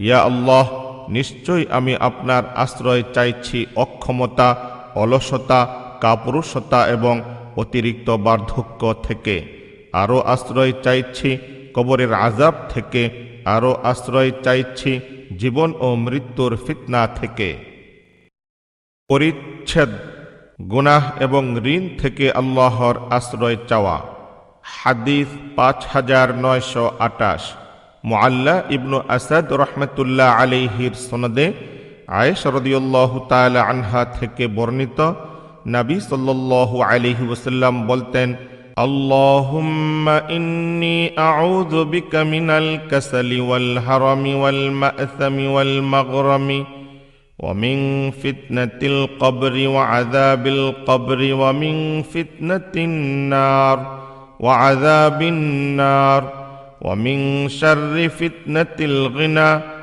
ইয়া আল্লাহ, নিশ্চয়ই আমি আপনার আশ্রয় চাইছি অক্ষমতা, অলসতা, কাপুরুষতা এবং অতিরিক্ত বার্ধক্য থেকে। আরও আশ্রয় চাইছি কবরের আযাব থেকে। আরও আশ্রয় চাইছি জীবন ও মৃত্যুর ফিতনা থেকে। পরিচ্ছেদ: গুনাহ এবং ঋণ থেকে আল্লাহর আশ্রয় চাওয়া। হাদিস 5928। মুআল্লা ইবনু আসাদ রহমতুল্লাহ আলাইহির সনদে আয়েশা রাদিয়াল্লাহু তাআলা আনহা থেকে বর্ণিত, নবী সাল্লাল্লাহু আলাইহি ওয়াসাল্লাম বলতেন, আল্লাহুম্মা ইন্নী আউযু বিকা মিনাল কাসালি ওয়াল হারামি ওয়াল মা'সামি ওয়াল মাগরামি ومن فتنة القبر وعذاب القبر ومن فتنة النار وعذاب النار ومن شر فتنة الغنى